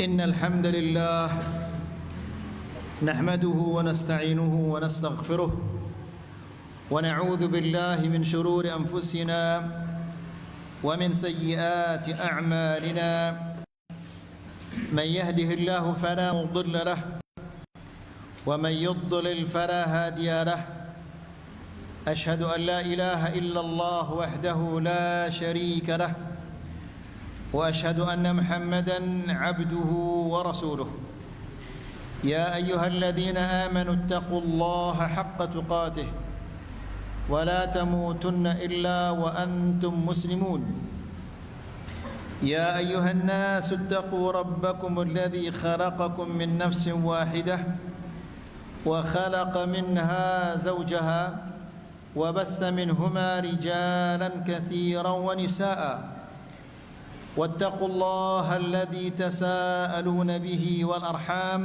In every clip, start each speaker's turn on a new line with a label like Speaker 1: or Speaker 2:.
Speaker 1: إن الحمد لله نحمده ونستعينه ونستغفره ونعوذ بالله من شرور أنفسنا ومن سيئات أعمالنا من يهده الله فلا مضل له ومن يضلل فلا هادي له أشهد أن لا إله إلا الله وحده لا شريك له وأشهد أن محمدًا عبده ورسوله يا أيها الذين آمنوا اتقوا الله حق تقاته ولا تموتن إلا وأنتم مسلمون يا أيها الناس اتقوا ربكم الذي خلقكم من نفس واحدة وخلق منها زوجها وبث منهما رجالا كثيرا ونساء واتقوا الله الذي تساءلون به والأرحام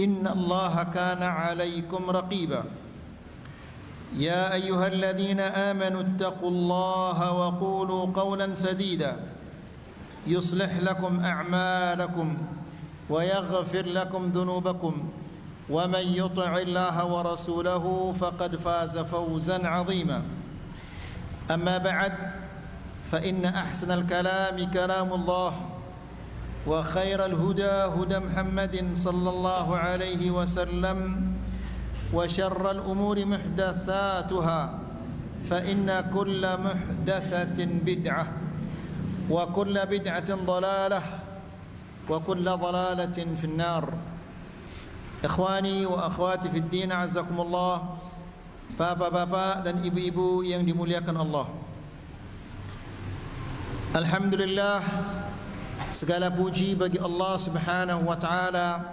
Speaker 1: إن الله كان عليكم رقيبا يا أيها الذين آمنوا اتقوا الله وقولوا قولا سديدا يصلح لكم أعمالكم ويغفر لكم ذنوبكم ومن يطع الله ورسوله فقد فاز فوزا عظيما أما بعد فإن أحسن الكلام كلام الله وخير الهدى هدى محمد صلى الله عليه وسلم وشر الأمور محدثاتها فإن كل محدثة بدعة وكل بدعة ضلالة وكل ضلالة في النار إخواني وأخواتي في الدين عزكم الله bapak-bapak dan ibu-ibu yang dimuliakan Allah. Alhamdulillah, segala puji bagi Allah Subhanahu wa taala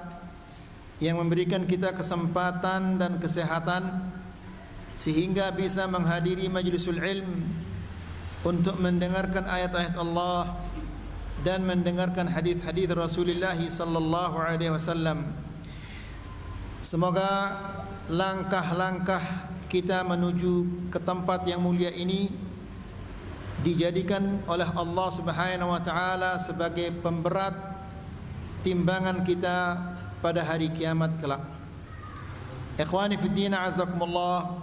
Speaker 1: yang memberikan kita kesempatan dan kesehatan sehingga bisa menghadiri majlisul ilm untuk mendengarkan ayat-ayat Allah dan mendengarkan hadis-hadis Rasulullah sallallahu alaihi wasallam. Semoga langkah-langkah kita menuju ke tempat yang mulia ini dijadikan oleh Allah Subhanahu wa taala sebagai pemberat timbangan kita pada hari kiamat kelak. Ikhwani fi din azakumullah,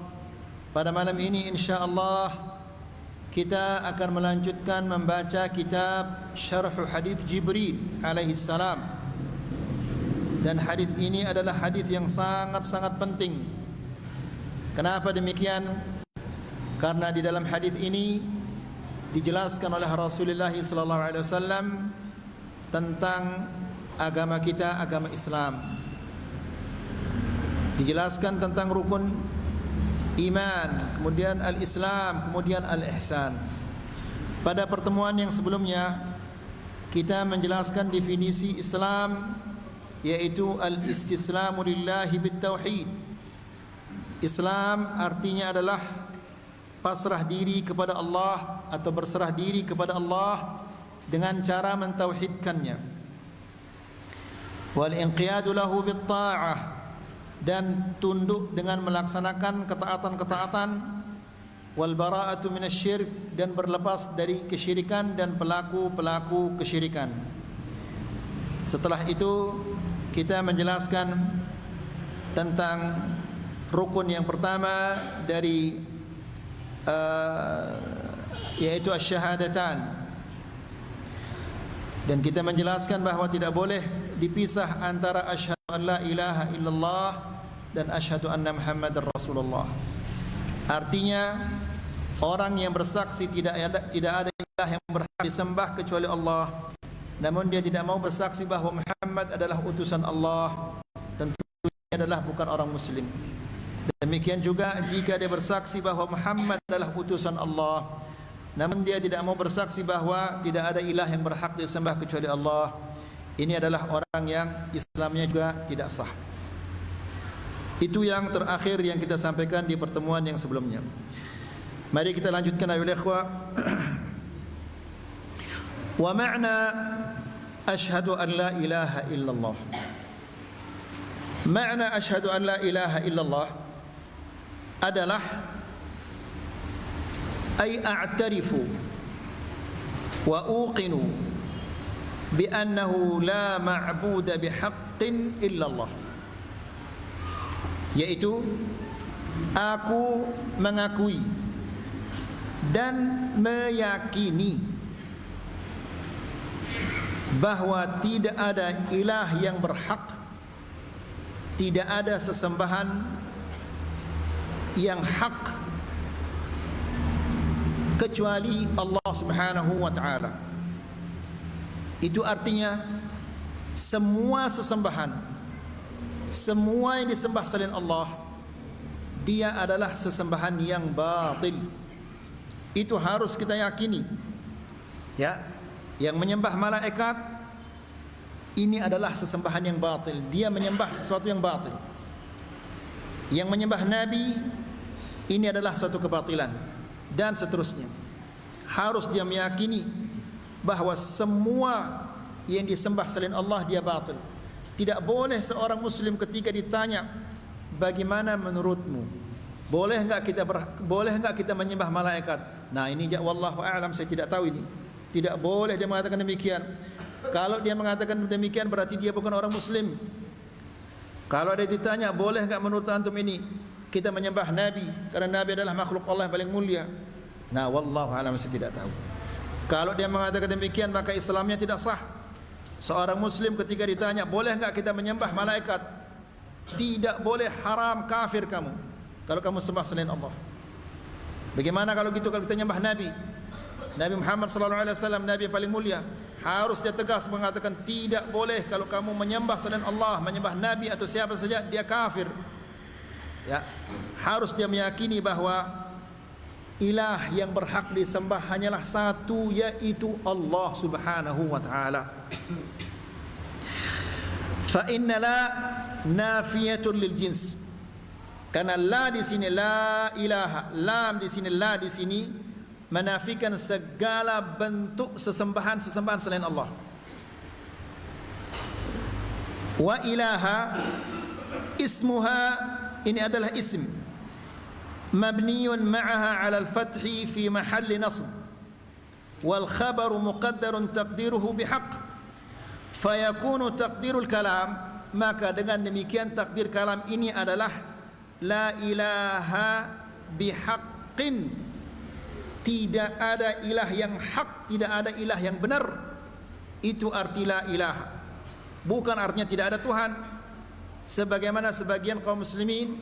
Speaker 1: pada malam ini insyaallah kita akan melanjutkan membaca kitab Syarh Hadits Jibril alaihi salam. Dan hadis ini adalah hadis yang sangat-sangat penting. Kenapa demikian? Karena di dalam hadis ini dijelaskan oleh Rasulullah sallallahu alaihi wasallam tentang agama kita, agama Islam. Dijelaskan tentang rukun iman, kemudian al-Islam, kemudian al-ihsan. Pada pertemuan yang sebelumnya kita menjelaskan definisi Islam, yaitu al-istislamu lillahi bit-tauhid. Islam artinya adalah pasrah diri kepada Allah atau berserah diri kepada Allah dengan cara mentauhidkannya. Wal inqiyadu lahu bit ta'ah, dan tunduk dengan melaksanakan ketaatan-ketaatan. Wal bara'atu minasy-syirk, dan berlepas dari kesyirikan dan pelaku-pelaku kesyirikan. Setelah itu kita menjelaskan tentang rukun yang pertama dari yaitu asyhadatan, dan kita menjelaskan bahawa tidak boleh dipisah antara asyhadu an la ilaha illallah dan asyhadu anna muhammadar rasulullah. Artinya orang yang bersaksi tidak ada ilah yang berhak disembah kecuali Allah, namun dia tidak mau bersaksi bahawa Muhammad adalah utusan Allah, tentunya adalah bukan orang muslim. Demikian juga jika dia bersaksi bahawa Muhammad adalah utusan Allah, namun dia tidak mau bersaksi bahawa tidak ada ilah yang berhak disembah kecuali Allah, ini adalah orang yang Islamnya juga tidak sah. Itu yang terakhir yang kita sampaikan di pertemuan yang sebelumnya. Mari kita lanjutkan ayol ikhwah. Wa ma'na asyhadu an la ilaha illallah. Ma'na asyhadu an la ilaha illallah adalah ay a'tarifu wa uqinu bi annahu la ma'budu bihaqqin illa Allah, yaitu aku mengakui dan meyakini bahwa tidak ada ilah yang berhak, tidak ada sesembahan yang hak kecuali Allah Subhanahu wa ta'ala. Itu artinya semua sesembahan, semua yang disembah selain Allah, dia adalah sesembahan yang batil. Itu harus kita yakini. Ya, yang menyembah malaikat ini adalah sesembahan yang batil, dia menyembah sesuatu yang batil. Yang menyembah nabi ini adalah suatu kebatilan, dan seterusnya. Harus dia meyakini bahwa semua yang disembah selain Allah dia batil. Tidak boleh seorang muslim ketika ditanya, bagaimana menurutmu, boleh enggak kita menyembah malaikat? Nah, ini wallahu a'lam, saya tidak tahu ini. Tidak boleh dia mengatakan demikian. Kalau dia mengatakan demikian berarti dia bukan orang muslim. Kalau dia ditanya, boleh enggak menurut antum ini kita menyembah nabi karena nabi adalah makhluk Allah yang paling mulia? Nah, wallahu a'lam, saya tidak tahu. Kalau dia mengatakan demikian maka Islamnya tidak sah. Seorang muslim ketika ditanya, boleh enggak kita menyembah malaikat? Tidak boleh, haram, kafir kamu kalau kamu sembah selain Allah. Bagaimana kalau gitu, kalau kita menyembah nabi, Nabi Muhammad sallallahu alaihi wasallam, nabi yang paling mulia? Harus dia tegas mengatakan tidak boleh kalau kamu menyembah selain Allah, menyembah nabi atau siapa saja, dia kafir. Ya, harus dia meyakini bahwa ilah yang berhak disembah hanyalah satu, yaitu Allah Subhanahu wa taala. Fa inna la nafiyatun lil jins. Karena la di sini la ilaha, lam di sini la di sini menafikan segala bentuk sesembahan selain Allah. Wa ilaha ismuha, ini adalah ism mabniyun ma'aha 'ala al-fathi fi mahalli nasb wal khabaru muqaddarun taqdiruhu bihaq fayakunu taqdirul kalam, maka dengan demikian takdir kalam ini adalah la ilaha bihaqqin, tidak ada ilah yang hak, tidak ada ilah yang benar. Itu arti la ilaha, bukan artinya tidak ada Tuhan sebagaimana sebagian kaum muslimin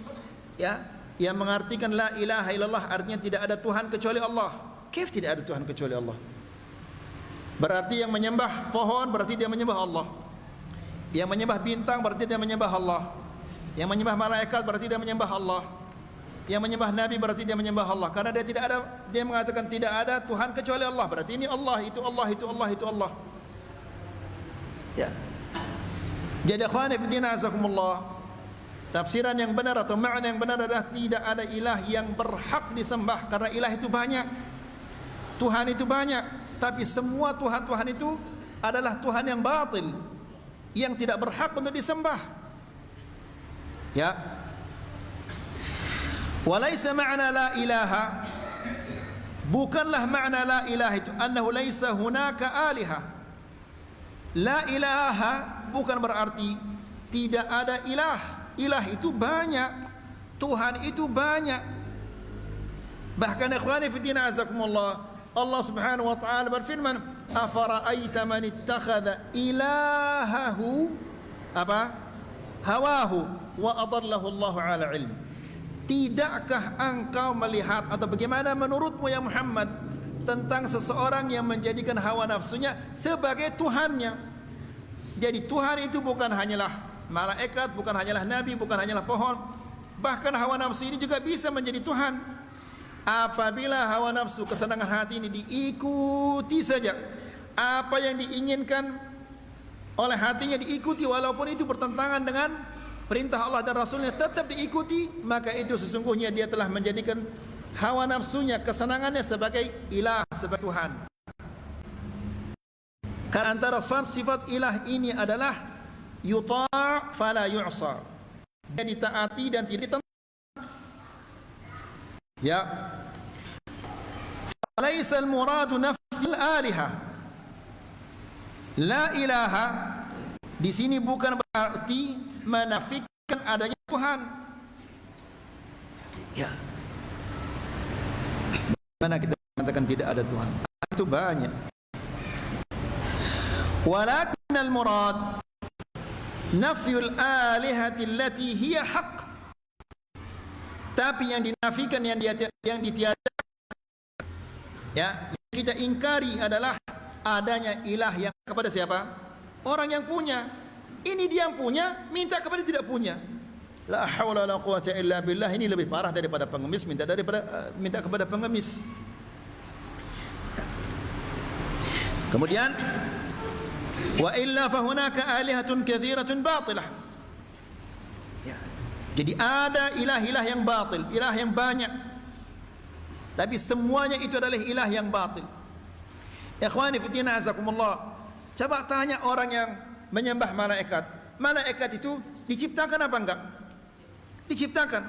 Speaker 1: ya yang mengartikan la ilaha illallah artinya tidak ada Tuhan kecuali Allah. Kif tidak ada Tuhan kecuali Allah? Berarti yang menyembah pohon berarti dia menyembah Allah, yang menyembah bintang berarti dia menyembah Allah, yang menyembah malaikat berarti dia menyembah Allah, yang menyembah nabi berarti dia menyembah Allah. Karena dia tidak ada, dia mengatakan tidak ada Tuhan kecuali Allah, berarti ini Allah, itu Allah, itu Allah, itu Allah. Ya. Jadi ikhwan fillah azakumullah, tafsiran yang benar atau makna yang benar adalah tidak ada ilah yang berhak disembah, karena ilah itu banyak, Tuhan itu banyak, tapi semua Tuhan-Tuhan itu adalah Tuhan yang batil, yang tidak berhak untuk disembah. Ya. Walaysa ma'na la ilaha, bukanlah makna la ilaha itu annahu laysa hunaka aliha. La ilaha bukan berarti tidak ada ilah. Ilah itu banyak, Tuhan itu banyak. Bahkan ikhwani fi din azakumullah, Allah Subhanahu wa taala berfirman, afara'aita man ittakhadha ilahahu apa? Hawahu wa adallahu Allah ala ilm. Tidakkah engkau melihat atau bagaimana menurutmu ya Muhammad tentang seseorang yang menjadikan hawa nafsunya sebagai Tuhannya? Jadi Tuhan itu bukan hanyalah malaikat, bukan hanyalah nabi, bukan hanyalah pohon, bahkan hawa nafsu ini juga bisa menjadi Tuhan. Apabila hawa nafsu, kesenangan hati ini diikuti saja, apa yang diinginkan oleh hatinya diikuti, walaupun itu bertentangan dengan perintah Allah dan Rasulnya tetap diikuti, maka itu sesungguhnya dia telah menjadikan hawa nafsunya, kesenangannya sebagai ilah, sebagai Tuhan. Karena antara sifat ilah ini adalah yuta' fala yu'sa, dia ditaati dan tidak ditentang. Ya, falaisa al-muradu nafil aliha, La ilaha di sini bukan berarti menafikan adanya Tuhan. Ya. Mana kita mengatakan tidak ada Tuhan? Itu banyak. Walakin al-murad nafyul alihati allati hiya haqq. Tapi yang dinafikan, yang ditiadakan, ya, yang kita ingkari adalah adanya ilah yang kepada siapa? Orang yang punya. Ini dia yang punya, minta kepada tidak punya. La haula wala quwwata illa billah. Ini lebih parah daripada pengemis minta kepada pengemis. Kemudian wa illa fa hunaka alihatun katsiratun batilah. Ya. Jadi ada ilah-ilah yang batil, ilah yang banyak. Tapi semuanya itu adalah ilah yang batil. Ikhwani fi din azakumullah. Coba tanya orang yang menyembah malaikat. Malaikat itu diciptakan apa enggak? Diciptakan.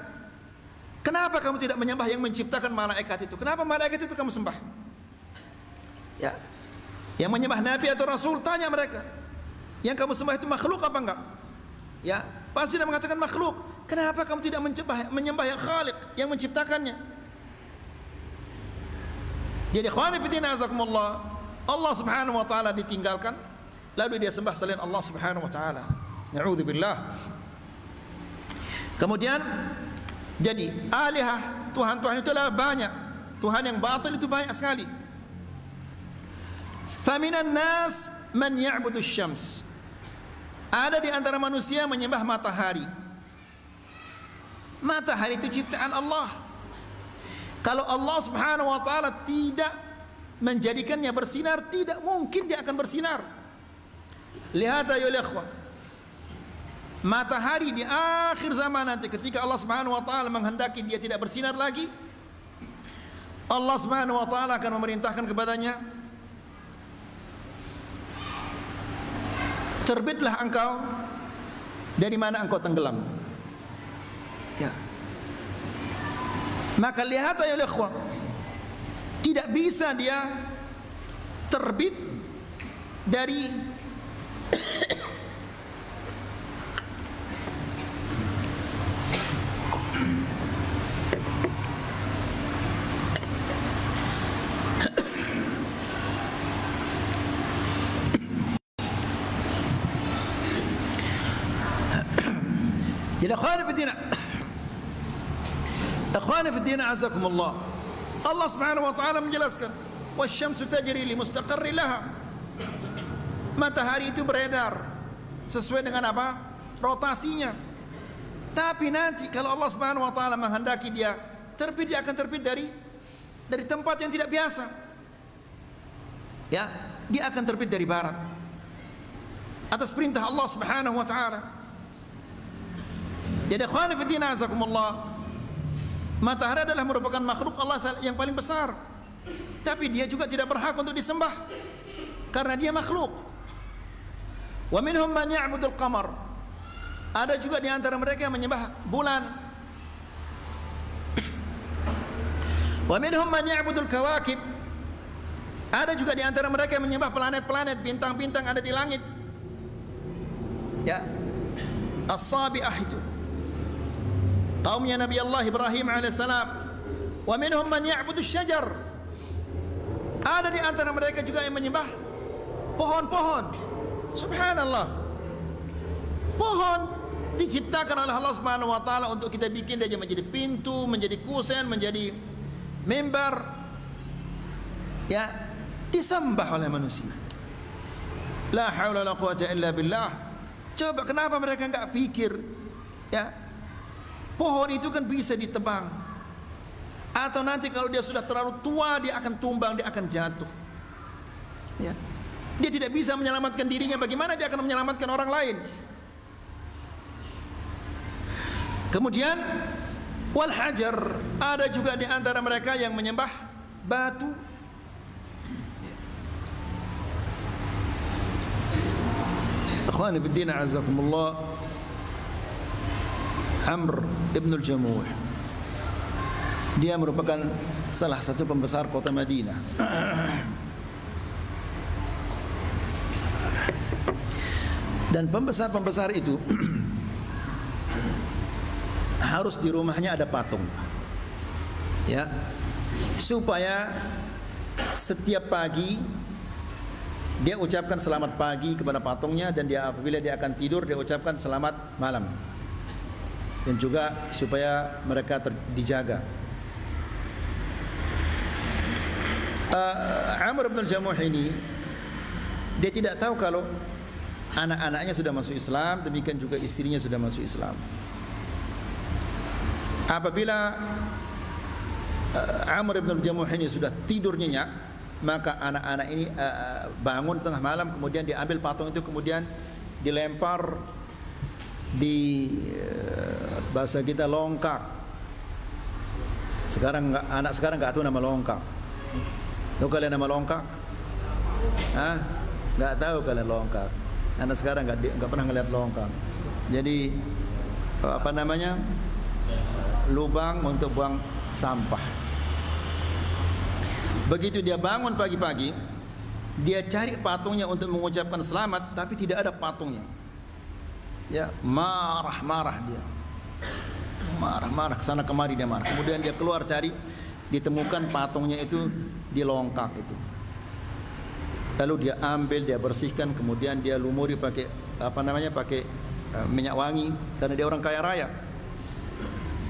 Speaker 1: Kenapa kamu tidak menyembah yang menciptakan malaikat itu? Kenapa malaikat itu kamu sembah? Ya. Yang menyembah nabi atau rasul, tanya mereka. Yang kamu sembah itu makhluk apa enggak? Ya, pasti dia mengatakan makhluk. Kenapa kamu tidak menyembah yang Khaliq, yang menciptakannya? Jadi ikhwani fi din azakumullah, Allah Subhanahu wa taala ditinggalkan, lalu dia sembah selain Allah Subhanahu wa taala. Na'udzubillah. Kemudian jadi alihah, Tuhan-Tuhan itu adalah banyak. Tuhan yang batil itu banyak sekali. Faminan nas man ya'budu syams. Ada di antara manusia menyembah matahari. Matahari itu ciptaan Allah. Kalau Allah Subhanahu wa taala tidak menjadikannya bersinar, tidak mungkin dia akan bersinar. Lihat ayo ikhwan. Matahari di akhir zaman nanti ketika Allah Subhanahu wa taala menghendaki dia tidak bersinar lagi, Allah Subhanahu wa taala akan memerintahkan kepadanya, terbitlah engkau dari mana engkau tenggelam. Ya. Maka lihat ayo ikhwan, tidak bisa dia terbit dari jadi akhwani fi din azakumullah, Allah Subhanahu wa taala menjelaskan, wasyamsu tajri li mustaqarri laha. Matahari itu beredar sesuai dengan apa? Rotasinya. Tapi nanti kalau Allah Subhanahu wa taala menghendaki dia terbit, dia akan terbit dari tempat yang tidak biasa. Ya, dia akan terbit dari barat atas perintah Allah Subhanahu wa taala. Jadi akhwani fi din azakumullah, matahari adalah merupakan makhluk Allah yang paling besar. Tapi dia juga tidak berhak untuk disembah karena dia makhluk. Wa minhum man ya'budul qamar. Ada juga di antara mereka yang menyembah bulan. Wa minhum man ya'budul kawakib. Ada juga di antara mereka yang menyembah planet-planet, bintang-bintang ada di langit. Ya. As-sabi'ah itu kaumnya Nabi Allah Ibrahim alaihissalam. Wa minhum man ya'budu syajar. Ada di antara mereka juga yang menyembah pohon-pohon. Subhanallah. Pohon diciptakan oleh Allah Subhanahu wa taala untuk kita bikin dia menjadi pintu, menjadi kusen, menjadi mimbar. Ya, disembah oleh manusia. La haula wala quwwata illa billah. Coba kenapa mereka enggak pikir, ya, pohon itu kan bisa ditebang, atau nanti kalau dia sudah terlalu tua dia akan tumbang, dia akan jatuh. Ya. Dia tidak bisa menyelamatkan dirinya, bagaimana dia akan menyelamatkan orang lain? Kemudian wal hajar, ada juga di antara mereka yang menyembah batu. Akhwani fid din azakumullah, Amr ibn al-Jamuh, dia merupakan salah satu pembesar kota Madinah. Dan pembesar-pembesar itu harus di rumahnya ada patung, ya, supaya setiap pagi dia ucapkan selamat pagi kepada patungnya, dan dia apabila dia akan tidur dia ucapkan selamat malam, dan juga supaya mereka dijaga. Amr bin al-Jamuh ini dia tidak tahu kalau anak-anaknya sudah masuk Islam, demikian juga istrinya sudah masuk Islam. Apabila Amr bin al-Jamuh ini sudah tidur nyenyak, maka anak-anak ini bangun tengah malam, kemudian diambil patung itu, kemudian dilempar di bahasa kita longkak. Anak sekarang nggak tahu nama longkak. Tahu kalian nama longkak? Hah? Nggak tahu kalian longkak. Anak sekarang nggak pernah ngeliat longkak. Jadi apa namanya? Lubang untuk buang sampah. Begitu dia bangun pagi-pagi, dia cari patungnya untuk mengucapkan selamat, tapi tidak ada patungnya. Ya, marah-marah dia. Marah-marah kesana kemari dia marah. Kemudian dia keluar cari, ditemukan patungnya itu di longkak itu. Lalu dia ambil, dia bersihkan, kemudian dia lumuri pakai pakai minyak wangi, karena dia orang kaya raya.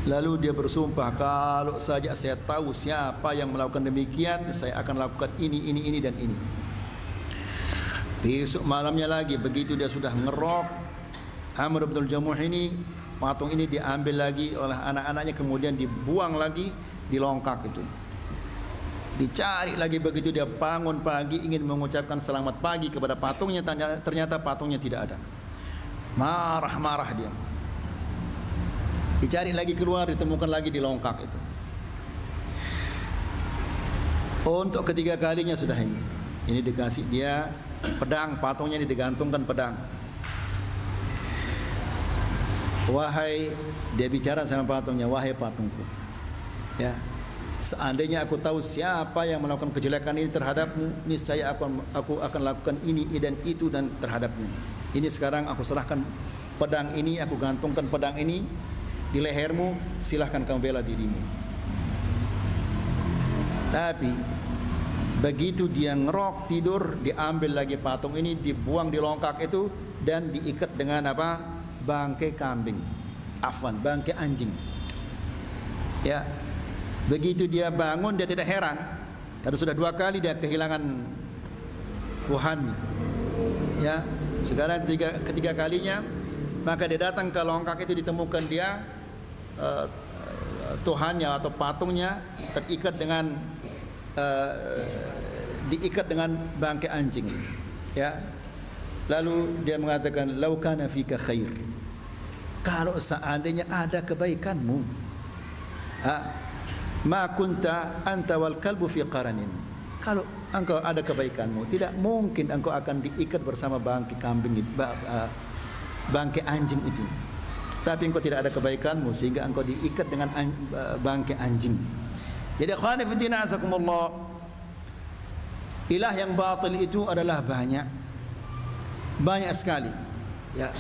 Speaker 1: Lalu dia bersumpah, kalau saja saya tahu siapa yang melakukan demikian, saya akan lakukan ini dan ini. Besok malamnya lagi, begitu dia sudah ngerok, Amr bin al-Jamuh ini, patung ini diambil lagi oleh anak-anaknya, kemudian dibuang lagi di longkak itu. Dicari lagi, begitu dia bangun pagi ingin mengucapkan selamat pagi kepada patungnya, ternyata patungnya tidak ada. Marah-marah dia. Dicari lagi keluar, ditemukan lagi di longkak itu. Untuk ketiga kalinya sudah ini. Ini dikasih dia pedang, patungnya ini digantungkan pedang. Wahai, dia bicara sama patungnya, wahai patungku, ya, seandainya aku tahu siapa yang melakukan kejelekan ini terhadapmu, niscaya aku akan lakukan ini dan itu dan terhadapnya. Ini sekarang aku serahkan pedang ini, aku gantungkan pedang ini di lehermu, silahkan kamu bela dirimu. Tapi begitu dia ngerok tidur, diambil lagi patung ini, dibuang di longkak itu, dan diikat dengan apa? Bangkai kambing, bangkai anjing. Ya, begitu dia bangun, dia tidak heran karena sudah 2 kali dia kehilangan Tuhan. Ya, sekarang ketiga kalinya, maka dia datang ke longkak itu, ditemukan dia Tuhannya atau patungnya terikat dengan diikat dengan bangkai anjing, ya. Lalu dia mengatakan, lau kana fika khair, kalau seandainya ada kebaikanmu, ma kunta anta wal kalbu fi qaranin, kalau engkau ada kebaikanmu, tidak mungkin engkau akan diikat bersama bangkai kambing itu, bangkai anjing itu. Tapi engkau tidak ada kebaikanmu sehingga engkau diikat dengan bangkai anjing. Jadi akhwani fi din azakumullah, ilah yang batil itu adalah banyak sekali. Ya.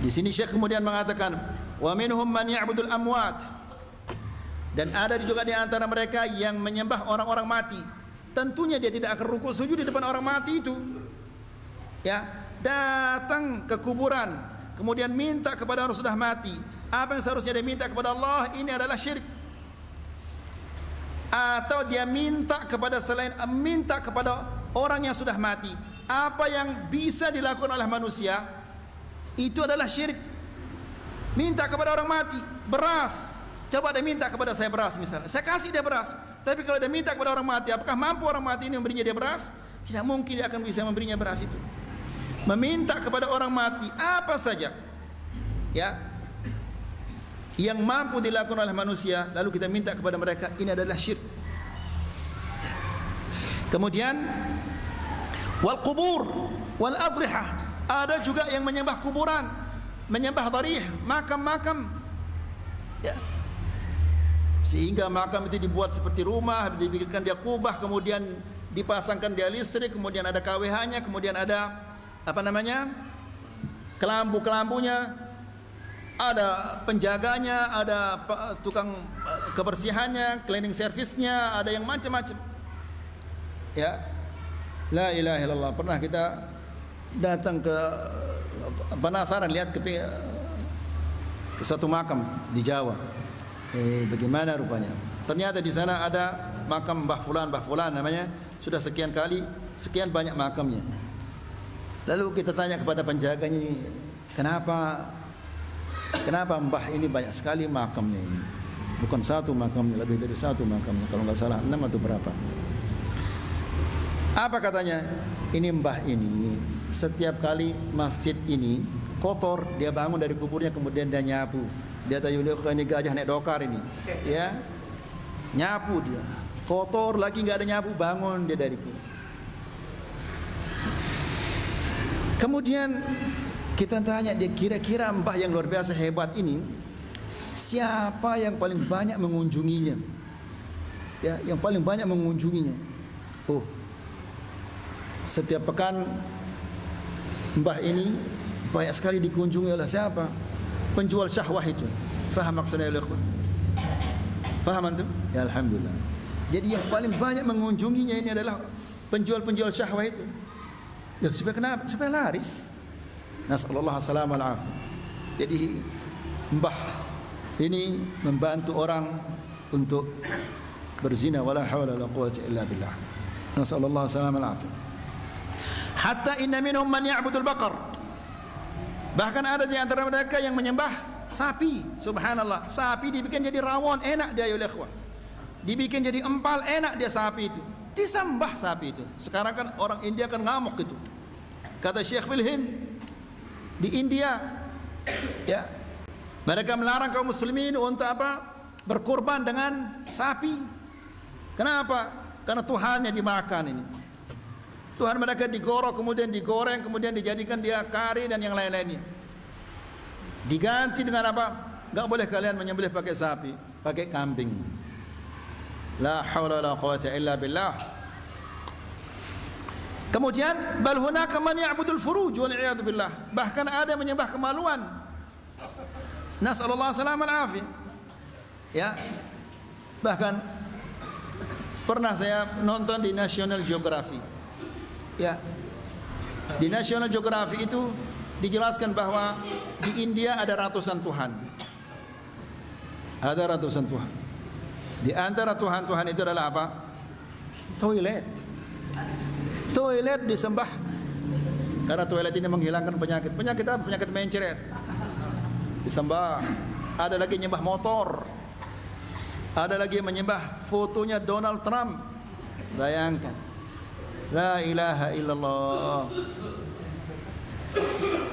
Speaker 1: Di sini Syekh kemudian mengatakan, wa minhum man ya'budul amwat, dan ada juga di antara mereka yang menyembah orang-orang mati. Tentunya dia tidak akan rukuk sujud di depan orang mati itu. Ya, datang ke kuburan, kemudian minta kepada orang sudah mati. Apa yang seharusnya dia minta kepada Allah, ini adalah syirik. Atau dia minta kepada orang yang sudah mati. Apa yang bisa dilakukan oleh manusia, itu adalah syirik. Minta kepada orang mati, beras. Coba dia minta kepada saya beras misalnya, saya kasih dia beras. Tapi kalau dia minta kepada orang mati, apakah mampu orang mati ini memberinya dia beras? Tidak mungkin dia akan bisa memberinya beras itu. Meminta kepada orang mati apa saja, ya, yang mampu dilakukan oleh manusia, lalu kita minta kepada mereka, ini adalah syirik. Kemudian wal qubur wal adrihah, ada juga yang menyembah kuburan, menyembah dharih, makam-makam, ya, sehingga makam itu dibuat seperti rumah, dibikinkan dia kubah, kemudian dipasangkan dia listrik, kemudian ada KWH-nya, kemudian ada kelambu-kelambunya, ada penjaganya, ada tukang kebersihannya, cleaning service-nya, ada yang macam-macam. Ya, la ilaha illallah. Pernah kita datang ke penasaran lihat ke suatu makam di Jawa. Bagaimana rupanya? Ternyata di sana ada makam Mbah Fulan namanya. Sudah sekian kali, sekian banyak makamnya. Lalu kita tanya kepada penjaganya, kenapa Mbah ini banyak sekali makamnya ini? Bukan satu makamnya, lebih dari satu makamnya. Kalau nggak salah 6 atau berapa. Apa katanya? Ini Mbah ini setiap kali masjid ini kotor, dia bangun dari kuburnya kemudian dia nyapu. Dia tahu ini gajah naik dokar ini, ya, nyapu dia. Kotor lagi nggak ada nyapu, bangun dia dari kubur. Kemudian kita tanya dia, kira-kira Mbah yang luar biasa hebat ini siapa yang paling banyak mengunjunginya? Ya, yang paling banyak mengunjunginya. Oh, setiap pekan Mbah ini banyak sekali dikunjungi oleh siapa? Penjual syahwah itu. Faham maksudnya ya ikhwan? Faham antum? Ya alhamdulillah. Jadi yang paling banyak mengunjunginya ini adalah penjual-penjual syahwah itu. Ya, supaya kenapa? Supaya laris. Nasallallahu alaihi wasallam. Jadi Mbah ini membantu orang untuk berzina, wala haula wala quwwata illa billah. Nasallallahu alaihi wasallam. Hatta inna minhum man ya'budul baqar. Bahkan ada di antara mereka yang menyembah sapi. Subhanallah, sapi dibikin jadi rawon, enak dia ya ikhwan. Dibikin jadi empal, enak dia sapi itu. Disembah sapi itu. Sekarang kan orang India kan ngamuk itu. Kata Syekh fil Hind di India, ya, mereka melarang kaum muslimin untuk apa? Berkurban dengan sapi. Kenapa? Karena Tuhannya dimakan ini. Tuhan mereka digorok, kemudian digoreng, kemudian dijadikan dia kari dan yang lain-lainnya. Diganti dengan apa? Enggak boleh kalian menyembelih pakai sapi, pakai kambing. La haula wala quwwata illa billah. Kemudian bal hunaka man ya'budul furuj wal iyad billah. Bahkan ada yang menyembah kemaluan. Nasallallahu alaihi wasallam. Ya. Bahkan pernah saya nonton di National Geographic. Ya. Di National Geographic itu dijelaskan bahwa di India ada ratusan Tuhan. Ada ratusan Tuhan. Di antara Tuhan-Tuhan itu adalah apa? Toilet. Toilet disembah. Karena toilet ini menghilangkan penyakit. Penyakit apa? Penyakit mencret. Disembah. Ada lagi menyembah motor. Ada lagi menyembah fotonya Donald Trump. Bayangkan. La ilaha illallah.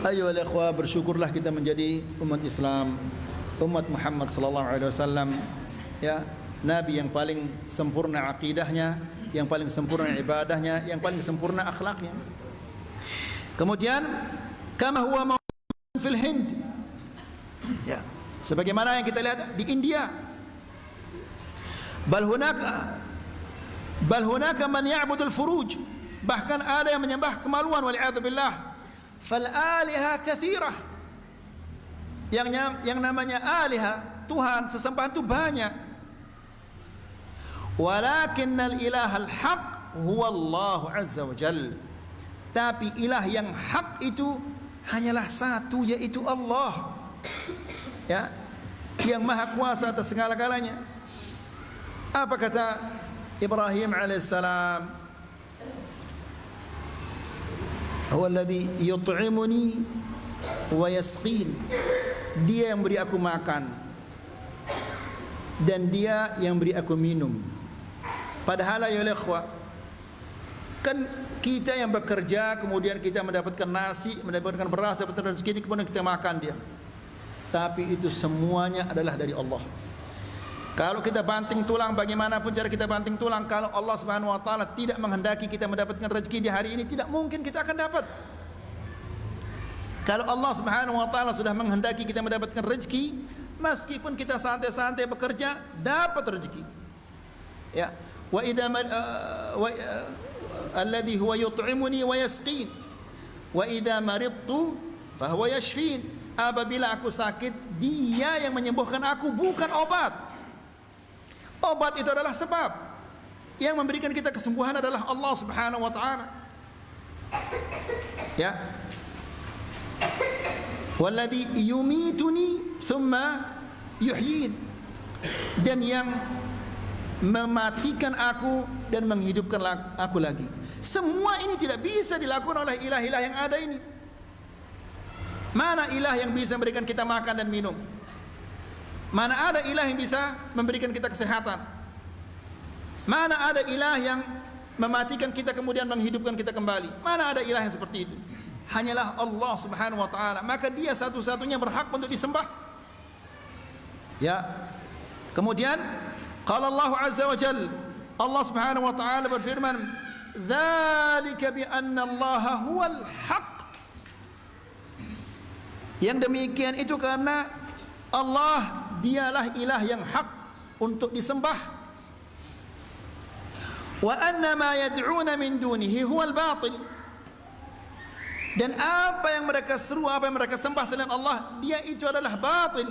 Speaker 1: Ayo ikhwah, bersyukurlah kita menjadi umat Islam, umat Muhammad sallallahu alaihi wasallam, ya, nabi yang paling sempurna akidahnya, yang paling sempurna ibadahnya, yang paling sempurna akhlaknya. Kemudian kama huwa mawjud fil Hind, ya, sebagaimana yang kita lihat di India. Bal hunaka man ya'budul furuj, bahkan ada yang menyembah kemaluan, wal a'adzu billah. Fal aliha katsirah, yang namanya aliha, Tuhan, sesembahan itu banyak. Walakinnal ilahal haq huwa Allah azza wa jal. Tapi ilah yang hak itu hanyalah satu, yaitu Allah, ya, yang maha kuasa atas segala-galanya. Apa kata Ibrahim alaihissalam? Huwa alladhi yut'imuni wa yasqin. Dia yang beri aku makan dan dia yang beri aku minum. Padahal ya ikhwah, kan kita yang bekerja, kemudian kita mendapatkan nasi, mendapatkan beras, mendapatkan rezeki, kemudian kita makan dia. Tapi itu semuanya adalah dari Allah. Kalau kita banting tulang, bagaimanapun cara kita banting tulang, kalau Allah Subhanahu wa taala tidak menghendaki kita mendapatkan rezeki di hari ini, tidak mungkin kita akan dapat. Kalau Allah Subhanahu wa taala sudah menghendaki kita mendapatkan rezeki, meskipun kita santai-santai bekerja, dapat rezeki. Ya, wa idza alladhi huwa yut'imuni wa yasqin wa idza maridtu fahuwa yashfin. Apabila aku sakit, Dia yang menyembuhkan aku, bukan obat. Obat itu adalah sebab. Yang memberikan kita kesembuhan adalah Allah Subhanahu wa taala. Ya. Walladzi yumituni thumma yuhyin. Dan yang mematikan aku dan menghidupkan aku lagi. Semua ini tidak bisa dilakukan oleh ilah-ilah yang ada ini. Mana ilah yang bisa memberikan kita makan dan minum? Mana ada ilah yang bisa memberikan kita kesehatan? Mana ada ilah yang mematikan kita kemudian menghidupkan kita kembali? Mana ada ilah yang seperti itu? Hanyalah Allah Subhanahu wa taala. Maka Dia satu-satunya berhak untuk disembah. Ya. Kemudian qala Allah azza wa jalla, Allah Subhanahu wa taala berfirman, "Dzalika bi anna Allah huwal haq." Yang demikian itu karena Allah Dialah ilah yang hak untuk disembah. Wa anna ma yad'una min dunihi huwal batil. Dan apa yang mereka seru, apa yang mereka sembah selain Allah, Dia itu adalah batil.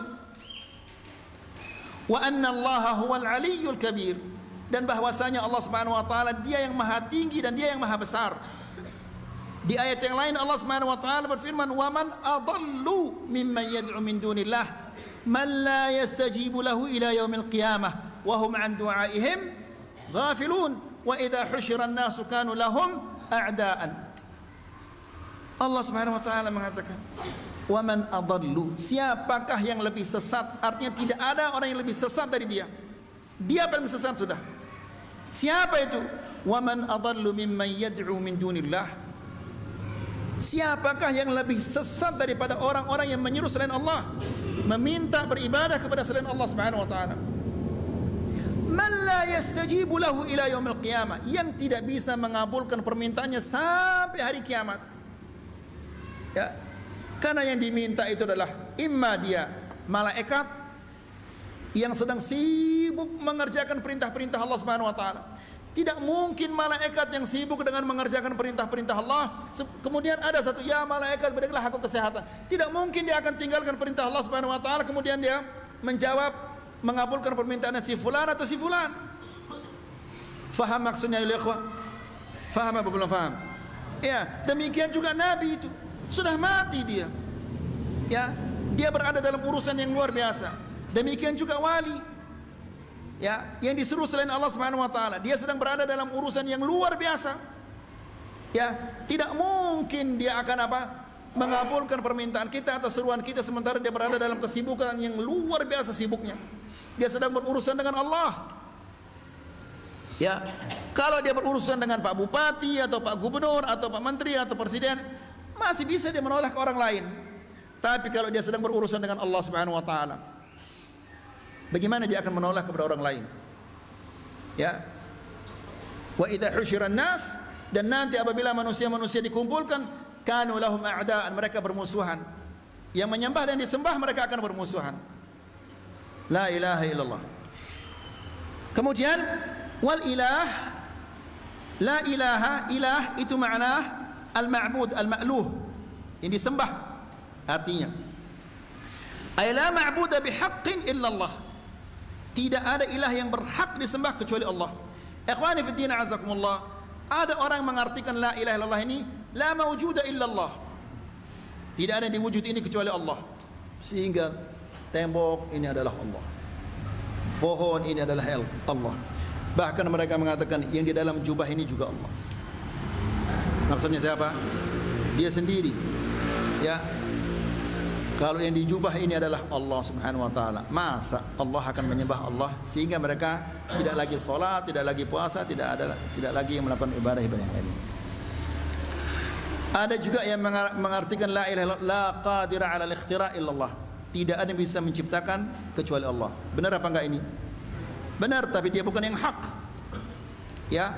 Speaker 1: Wa anna Allah huwal aliyyul kabir. Dan bahwasanya Allah Subhanahu wa taala Dia yang maha tinggi dan Dia yang maha besar. Di ayat yang lain Allah Subhanahu wa taala berfirman, "Wa man adallu mimman yad'u min dunillah man la yastajibu lahu ila yaumil qiyamah wa hum 'an du'aihim ghafilun wa idza husyira an-nasu kanu lahum a'daan." Allah Subhanahu wa taala mengatakan, "Wa man adallu." Siapakah yang lebih sesat? Artinya tidak ada orang yang lebih sesat dari Dia. Dia paling sesat sudah. Siapa itu? "Wa man adallu mimman yad'u min dunillah." Siapakah yang lebih sesat daripada orang-orang yang menyeru selain Allah, meminta beribadah kepada selain Allah Subhanahu wa taala? Man la yastajibu lahu ila yaumil qiyamah, yang tidak bisa mengabulkan permintaannya sampai hari kiamat. Ya. Karena yang diminta itu adalah imma dia malaikat yang sedang sibuk mengerjakan perintah-perintah Allah Subhanahu wa taala. Tidak mungkin malaikat yang sibuk dengan mengerjakan perintah-perintah Allah kemudian ada satu, "Ya malaikat, berikanlah aku kesehatan." Tidak mungkin dia akan tinggalkan perintah Allah Subhanahu wa taala kemudian dia menjawab mengabulkan permintaan si fulan atau si fulan. Faham maksudnya ya ikhwah? Faham apa belum faham? Ya, demikian juga Nabi itu sudah mati dia. Ya, dia berada dalam urusan yang luar biasa. Demikian juga wali. Ya, yang disuruh selain Allah Subhanahu wa taala, dia sedang berada dalam urusan yang luar biasa. Ya, tidak mungkin dia akan apa? Mengabulkan permintaan kita atau seruan kita sementara dia berada dalam kesibukan yang luar biasa sibuknya. Dia sedang berurusan dengan Allah. Ya, kalau dia berurusan dengan Pak Bupati atau Pak Gubernur atau Pak Menteri atau Presiden, masih bisa dia menolak ke orang lain. Tapi kalau dia sedang berurusan dengan Allah Subhanahu wa taala, bagaimana dia akan menolak kepada orang lain? Ya. Wa idza husyiran nas, dan nanti apabila manusia-manusia dikumpulkan, kanu lahum a'daan, mereka bermusuhan. Yang menyembah dan disembah mereka akan bermusuhan. La ilaha illallah. Kemudian wal ilah, la ilaha, ilah itu makna al-ma'bud, al-ma'luh, yang disembah. Artinya ay la ma'budu bihaqqin illallah, tidak ada ilah yang berhak disembah kecuali Allah. Ikhwani fi din azakumullah, ada orang mengartikan la ilaha illallah ini la mawjuda illallah, tidak ada di wujud ini kecuali Allah, sehingga tembok ini adalah Allah, pohon ini adalah Allah, bahkan mereka mengatakan yang di dalam jubah ini juga Allah. Maksudnya siapa? Dia sendiri. Ya, kalau yang di jubah ini adalah Allah Subhanahu wa taala, masa Allah akan menyembah Allah sehingga mereka tidak lagi salat, tidak lagi puasa, tidak lagi yang melakukan ibadah-ibadah yang lain. Ada juga yang mengartikan la ilaha illallah, la qadira 'ala al-ikhtira' illallah, tidak ada yang bisa menciptakan kecuali Allah. Benar apa enggak ini? Benar, tapi dia bukan yang hak. Ya.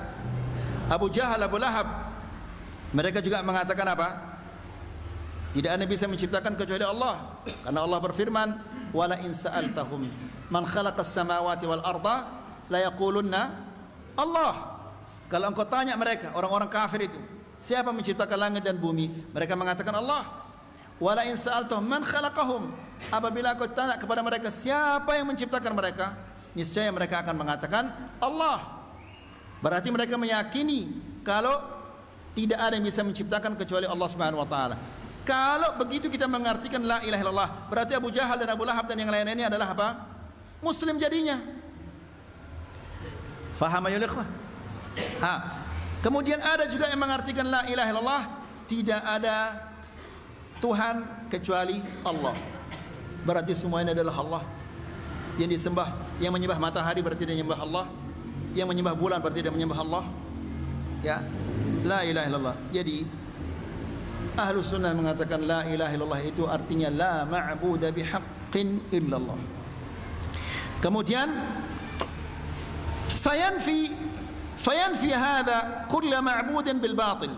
Speaker 1: Abu Jahal, Abu Lahab, mereka juga mengatakan apa? Tidak ada yang bisa menciptakan kecuali Allah. Karena Allah berfirman, "Wala in sa'altahum man khalaqas samawati wal arda la yaqulunna Allah." Kalau engkau tanya mereka, orang-orang kafir itu, siapa menciptakan langit dan bumi? Mereka mengatakan Allah. Wala in sa'altahum man khalaqahum, apabila kau tanya kepada mereka siapa yang menciptakan mereka, niscaya mereka akan mengatakan Allah. Berarti mereka meyakini kalau tidak ada yang bisa menciptakan kecuali Allah Subhanahu wa taala. Kalau begitu kita mengartikan la ilaha illallah, berarti Abu Jahal dan Abu Lahab dan yang lain-lainnya adalah apa? Muslim jadinya. Faham ya ikhwah? Kemudian ada juga yang mengartikan la ilaha illallah, tidak ada Tuhan kecuali Allah. Berarti semuanya adalah Allah. Yang disembah, yang menyembah matahari berarti dia menyembah Allah. Yang menyembah bulan berarti dia menyembah Allah. Ya, la ilaha illallah. Jadi Ahlus Sunnah mengatakan la ilaha illallah itu artinya la ma'budu bihaqqin illallah. Kemudian fayanfi hadha kull ma'budin bil batil.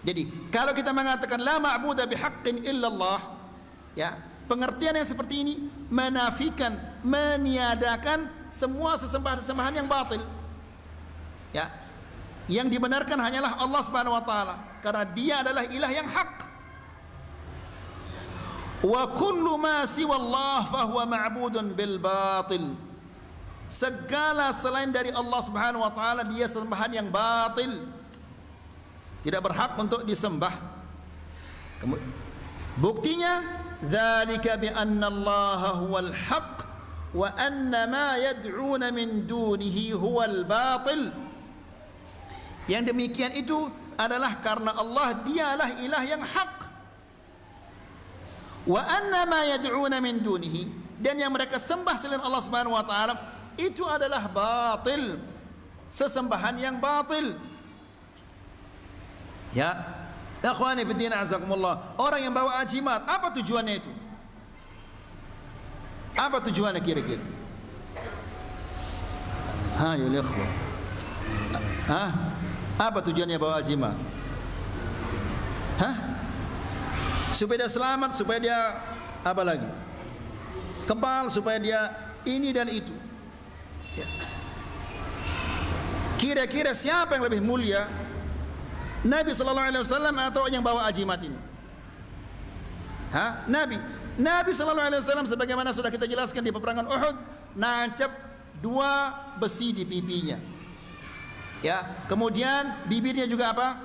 Speaker 1: Jadi kalau kita mengatakan la ma'budu bihaqqin illallah, ya, pengertian yang seperti ini menafikan, meniadakan semua sesembahan yang batil. Ya. Yang dibenarkan hanyalah Allah Subhanahu wa taala karena dia adalah ilah yang hak. Wa kullu ma siwa Allah fa huwa ma'budun bil batil. Segala selain dari Allah Subhanahu wa taala dia sembahan yang batil. Tidak berhak untuk disembah. Buktinya dzalika bi anna Allah huwal haq wa anna ma yad'una min dunihi huwal batil. Yang demikian itu adalah karena Allah dialah ilah yang hak. Wa anna ma yad'una min dunihi, dan yang mereka sembah selain Allah Subhanahu wa taala itu adalah batil, sesembahan yang batil. Ya, ikhwani fi din azakumullah, orang yang bawa ajimat, apa tujuannya itu? Apa tujuannya kira-kira? Ya ikhwan. Apa tujuannya bawa ajimat? Supaya dia selamat, supaya dia apa lagi? Kebal, supaya dia ini dan itu. Ya. Kira-kira siapa yang lebih mulia? Nabi sallallahu alaihi wasallam atau yang bawa ajimat ini? Nabi sallallahu alaihi wasallam sebagaimana sudah kita jelaskan di peperangan Uhud, nancap 2 besi di pipinya. Ya, kemudian bibirnya juga apa?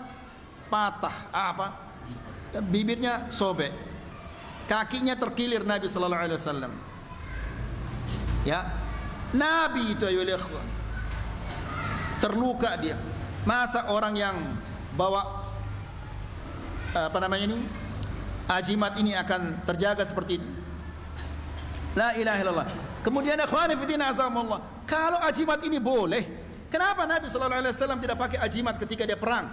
Speaker 1: Patah, bibirnya sobek. Kakinya terkilir Nabi sallallahu alaihi wasallam. Ya. Nabi itu ayolah ikhwan. Terluka dia. Masa orang yang bawa ajimat ini akan terjaga seperti itu? La ilaha illallah. Kemudian ikhwani fi din azakumullah, kalau ajimat ini boleh, kenapa Nabi sallallahu alaihi wasallam tidak pakai ajimat ketika dia perang?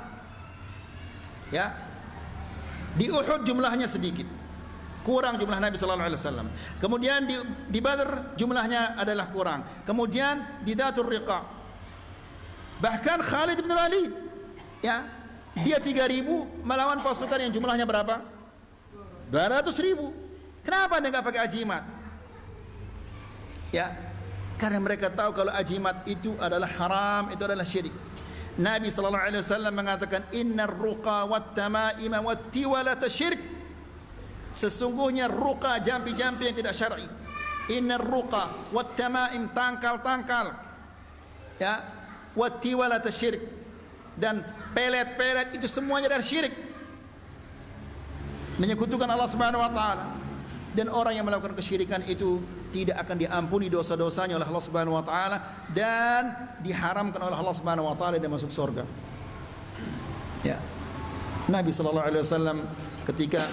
Speaker 1: Ya. Di Uhud jumlahnya sedikit, kurang jumlah Nabi sallallahu alaihi wasallam. Kemudian di Badr jumlahnya adalah kurang. Kemudian di Dzatur Riqa, bahkan Khalid bin Walid, ya, dia 3.000 melawan pasukan yang jumlahnya berapa? 200.000. Kenapa dia enggak pakai ajimat? Ya, karena mereka tahu kalau ajimat itu adalah haram, itu adalah syirik. Nabi sallallahu alaihi wasallam mengatakan innar ruqa wat tamaima wat tiwalata syirik. Sesungguhnya ruqa, jampi-jampi yang tidak syar'i. Innar ruqa wat tamaim, tangkal-tangkal, ya, wat tiwalata syirik, dan pelet-pelet itu semuanya dari syirik, menyekutukan Allah Subhanahu wa taala. Dan orang yang melakukan kesyirikan itu tidak akan diampuni dosa-dosanya oleh Allah Subhanahu wa taala dan diharamkan oleh Allah Subhanahu wa taala dia masuk surga. Ya. Nabi sallallahu alaihi wasallam ketika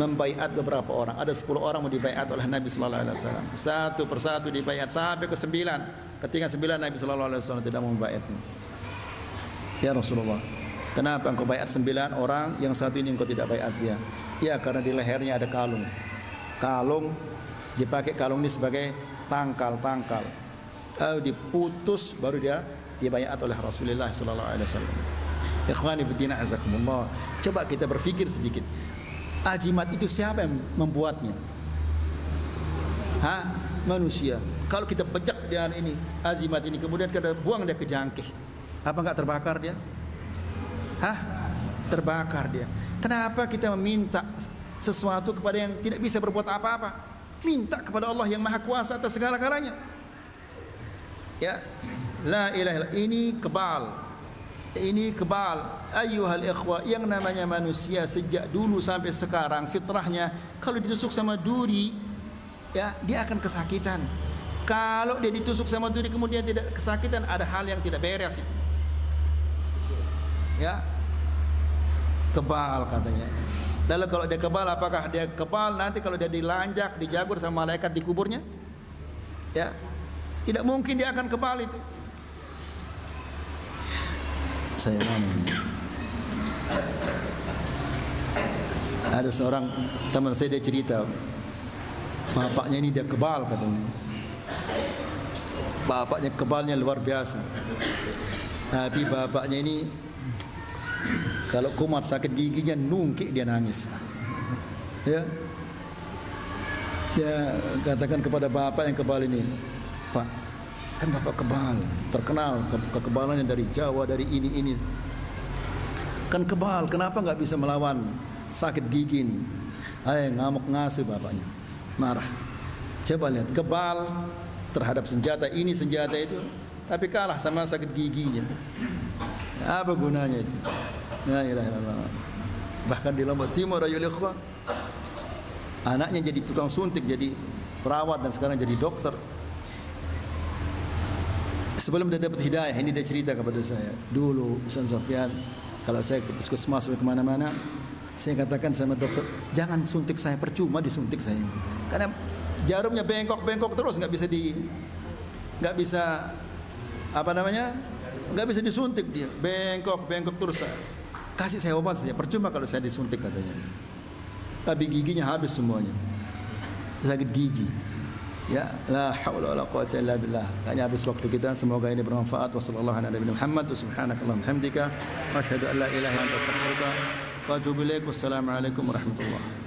Speaker 1: membaiat beberapa orang, ada 10 orang mau dibaiat oleh Nabi sallallahu alaihi wasallam. Satu persatu dibaiat sampai ke 9. Ketika 9 Nabi sallallahu alaihi wasallam tidak mau membaiatnya. Ya Rasulullah, kenapa engkau baiat 9 orang, yang satu ini engkau tidak baiat dia? Ya, karena di lehernya ada kalung. Kalung, dipakai kalung ini sebagai tangkal-tangkal. Diputus baru dia dibaiat oleh Rasulullah sallallahu alaihi wasallam. Ikhwani fi din azakumullah, coba kita berpikir sedikit. Ajimat itu siapa yang membuatnya? Manusia. Kalau kita pecah dengan ini ajimat ini, kemudian kita buang dia ke jangkih, apa enggak terbakar dia? Terbakar dia. Kenapa kita meminta sesuatu kepada yang tidak bisa berbuat apa-apa. Minta kepada Allah yang Maha Kuasa atas segala-galanya. Ya, la ilaha illallah. Ini kebal. Ini kebal. Ayyuhal ikhwah, yang namanya manusia sejak dulu sampai sekarang fitrahnya kalau ditusuk sama duri, ya dia akan kesakitan. Kalau dia ditusuk sama duri kemudian tidak kesakitan, ada hal yang tidak beres itu. Ya, kebal katanya. Lalu kalau dia kebal, apakah dia kebal nanti kalau dia dilanjak, dijagur sama malaikat di kuburnya? Ya, tidak mungkin dia akan kebal itu. Saya mana ini? Ada seorang teman saya, dia cerita bapaknya ini dia kebal katanya. Bapaknya kebalnya luar biasa. Tapi bapaknya ini kalau kumat sakit giginya nungkik dia nangis. Ya, dia katakan kepada bapak yang kebal ini, Pak, kan bapak kebal, terkenal kekebalannya dari Jawa, dari ini. Kan kebal, kenapa nggak bisa melawan sakit gigi ini? Ngamuk ngasuh bapaknya, marah. Coba lihat, kebal terhadap senjata ini senjata itu, tapi kalah sama sakit giginya. Apa gunanya itu? La ilaha illallah. Bahkan di Lombok Timur, ayol ikhwah, anaknya jadi tukang suntik, jadi perawat dan sekarang jadi dokter. Sebelum dia dapat hidayah, ini dia cerita kepada saya. Dulu Ustaz Sofyan, kalau saya ke puskesmas atau kemana-mana, saya katakan sama dokter, jangan suntik saya, percuma disuntik saya. Karena jarumnya bengkok terus, nggak bisa disuntik dia, bengkok terus. Kasih saya obat saja, percuma kalau saya disuntik katanya. Tapi giginya habis semuanya, sakit gigi. Ya, la haula wala quwwata illa billah. Hanya habis waktu kita, semoga ini bermanfaat. Wassallallahu ala nabiyina Muhammad wa subhanakallahumma hamdika wa asyhadu an la ilaha illa anta astaghfiruka wa atubu ilaik. Wassalamu alaikum warahmatullahi